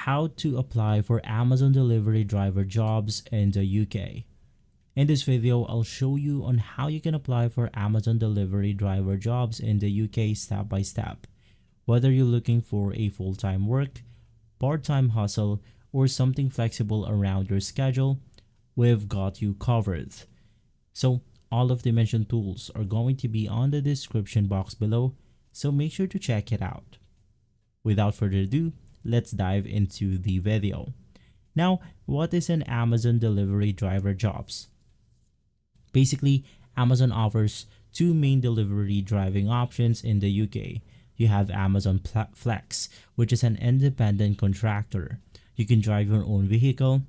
how to apply for Amazon delivery driver jobs in the UK. In this video, I'll show you on how you can apply for Amazon delivery driver jobs in the UK step by step. Whether you're looking for a full-time work, part-time hustle, or something flexible around your schedule, we've got you covered. So all of the mentioned tools are going to be on the description box below, so make sure to check it out. Without further ado, let's dive into the video. Now, what is an Amazon delivery driver jobs? Basically, Amazon offers two main delivery driving options in the UK. You have Amazon Flex, which is an independent contractor. You can drive your own vehicle,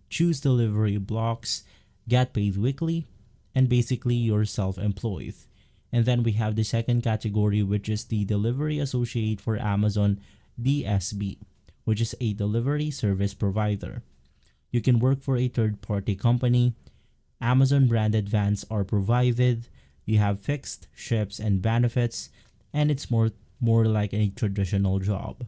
choose delivery blocks, get paid weekly, and basically you're self-employed. And then we have the second category, which is the Delivery Associate for Amazon DSB, which is a delivery service provider. You can work for a third-party company. Amazon branded vans are provided. You have fixed shifts and benefits, and it's more like a traditional job.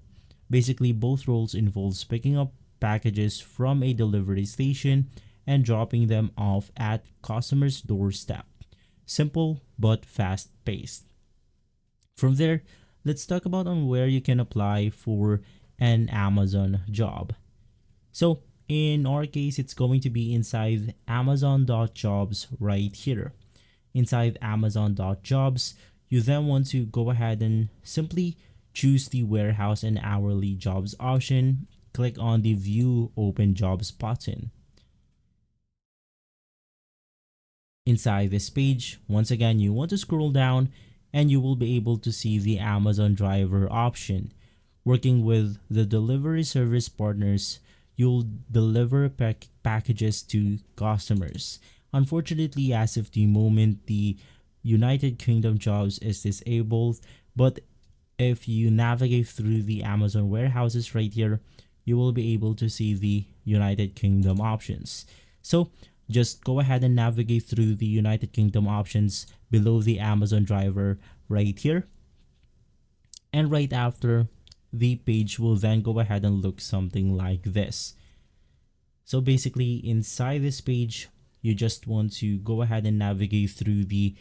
Basically, both roles involve picking up packages from a delivery station and dropping them off at customers' doorstep. Simple but fast-paced. From there, let's talk about on where you can apply for an Amazon job. So in our case, it's going to be inside amazon.jobs right here. Inside amazon.jobs, you then want to go ahead and simply choose the warehouse and hourly jobs option. Click on the view open jobs button. Inside this page, once again, you want to scroll down and you will be able to see the Amazon driver option. Working with the delivery service partners, you'll deliver packages to customers. Unfortunately, as of the moment, the United Kingdom jobs is disabled, but if you navigate through the Amazon warehouses right here, you will be able to see the United Kingdom options. So just go ahead and navigate through the United Kingdom options below the Amazon driver right here. And right after, the page will then go ahead and look something like this. So basically, inside this page, you just want to go ahead and navigate through the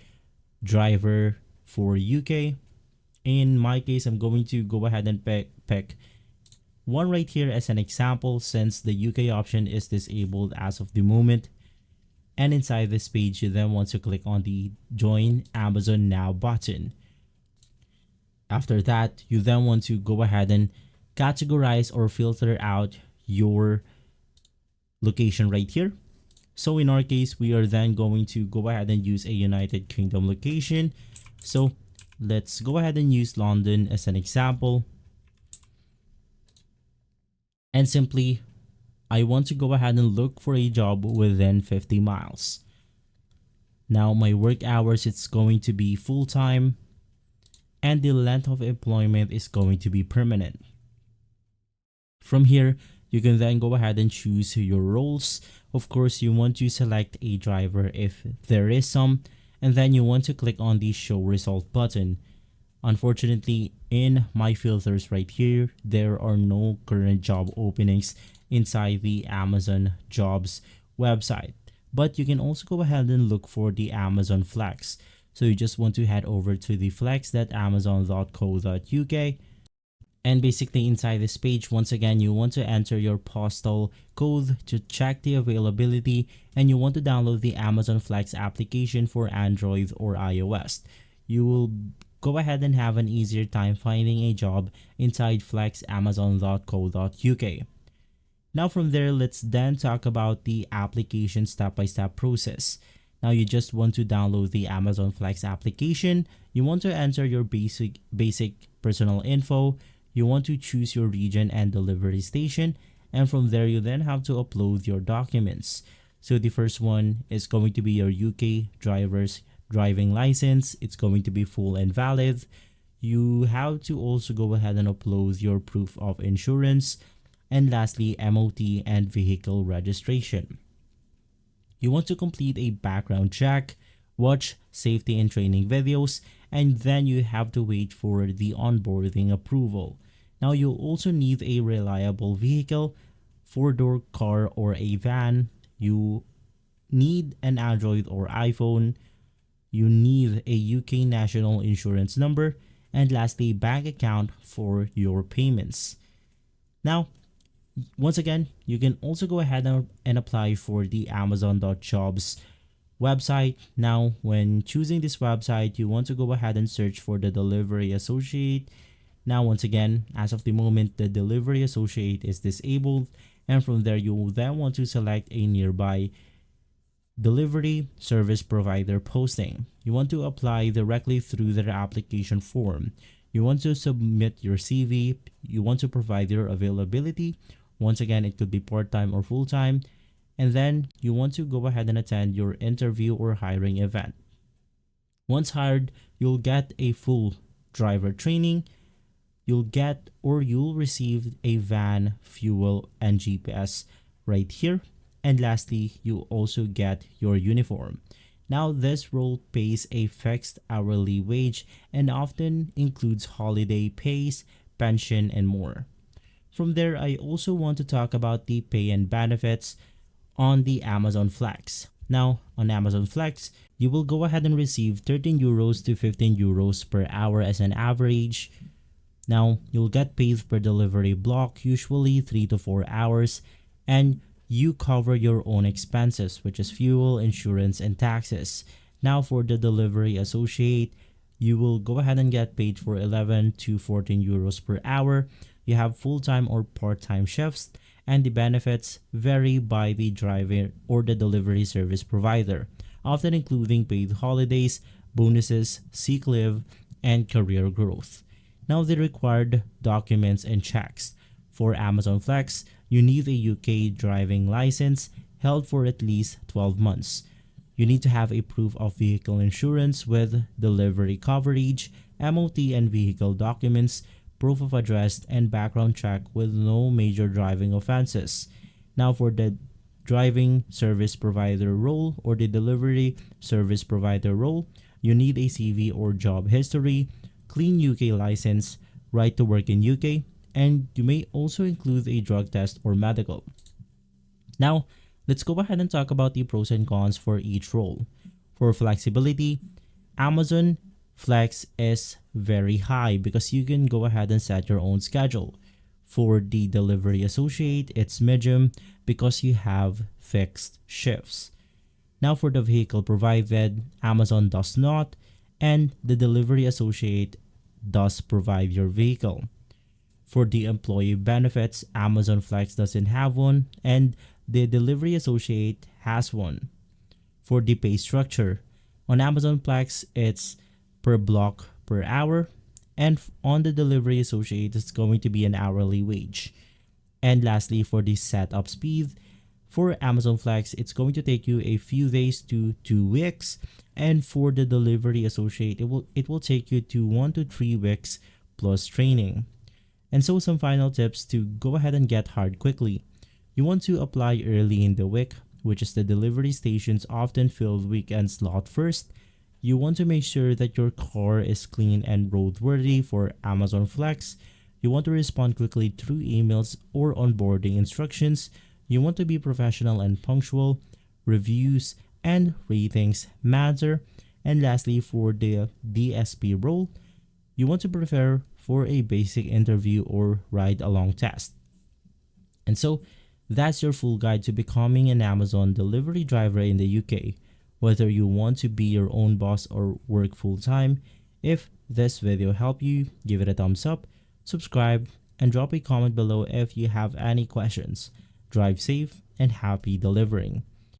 driver for UK. In my case, I'm going to go ahead and pick one right here as an example, since the UK option is disabled as of the moment. And inside this page, you then want to click on the Join Amazon Now button. After that, you then want to go ahead and categorize or filter out your location right here. So in our case, we are then going to go ahead and use a United Kingdom location. So let's go ahead and use London as an example. And simply, I want to go ahead and look for a job within 50 miles. Now my work hours, it's going to be full-time, and the length of employment is going to be permanent. From here, you can then go ahead and choose your roles. Of course, you want to select a driver if there is some, and then you want to click on the show result button. Unfortunately, in my filters right here, there are no current job openings inside the Amazon jobs website, but you can also go ahead and look for the Amazon Flex. So you just want to head over to the flex.amazon.co.uk, and basically inside this page, once again, you want to enter your postal code to check the availability, and you want to download the Amazon Flex application for Android or iOS. You will go ahead and have an easier time finding a job inside flexamazon.co.uk. Now from there, let's then talk about the application step-by-step process. Now you just want to download the Amazon Flex application. You want to enter your basic personal info. You want to choose your region and delivery station. And from there, you then have to upload your documents. So the first one is going to be your UK driver's driving license. It's going to be full and valid. You have to also go ahead and upload your proof of insurance. And lastly, MOT and vehicle registration. You want to complete a background check, watch safety and training videos, and then you have to wait for the onboarding approval. Now you'll also need a reliable vehicle, four-door car or a van. You need an Android or iPhone. You need a UK national insurance number. And lastly, bank account for your payments. Now, once again, you can also go ahead and apply for the Amazon.jobs website. Now, when choosing this website, you want to go ahead and search for the delivery associate. Now, once again, as of the moment, the delivery associate is disabled, and from there, you will then want to select a nearby delivery service provider posting. You want to apply directly through their application form. You want to submit your CV. You want to provide your availability. Once again, it could be part-time or full-time. And then you want to go ahead and attend your interview or hiring event. Once hired, you'll get a full driver training. You'll receive a van, fuel, and GPS right here. And lastly, you also get your uniform. Now, this role pays a fixed hourly wage and often includes holiday pays, pension, and more. From there, I also want to talk about the pay and benefits on the Amazon Flex. Now, on Amazon Flex, you will go ahead and receive 13 euros to 15 euros per hour as an average. Now, you'll get paid per delivery block, usually 3 to 4 hours, and you cover your own expenses, which is fuel, insurance, and taxes. Now, for the delivery associate, you will go ahead and get paid for 11 to 14 euros per hour. You have full-time or part-time shifts, and the benefits vary by the driver or the delivery service provider, often including paid holidays, bonuses, sick leave, and career growth. Now, the required documents and checks. For Amazon Flex, you need a UK driving license held for at least 12 months. You need to have a proof of vehicle insurance with delivery coverage, MOT and vehicle documents, proof of address, and background check with no major driving offenses. Now, for the driving service provider role or the delivery service provider role, you need a CV or job history, clean UK license, right to work in UK, and you may also include a drug test or medical. Now, let's go ahead and talk about the pros and cons for each role. For flexibility, Amazon Flex is very high because you can go ahead and set your own schedule. For the delivery associate, it's medium because you have fixed shifts. Now, for the vehicle provided, Amazon does not, and the delivery associate does provide your vehicle. For the employee benefits, Amazon Flex doesn't have one, and the delivery associate has one. For the pay structure, on Amazon Flex, it's per block per hour, and on the delivery associate, it's going to be an hourly wage. And lastly, for the setup speed, for Amazon Flex, it's going to take you a few days to 2 weeks, and for the delivery associate, it will take you to 1 to 3 weeks plus training. And so some final tips to go ahead and get hired quickly. You want to apply early in the week, which is the delivery stations often fill weekend slot first. You want to make sure that your car is clean and roadworthy for Amazon Flex. You want to respond quickly through emails or onboarding instructions. You want to be professional and punctual. Reviews and ratings matter. And lastly, for the DSP role, you want to prepare for a basic interview or ride-along test. And so, that's your full guide to becoming an Amazon delivery driver in the UK. Whether you want to be your own boss or work full-time, if this video helped you, give it a thumbs up, subscribe, and drop a comment below if you have any questions. Drive safe and happy delivering.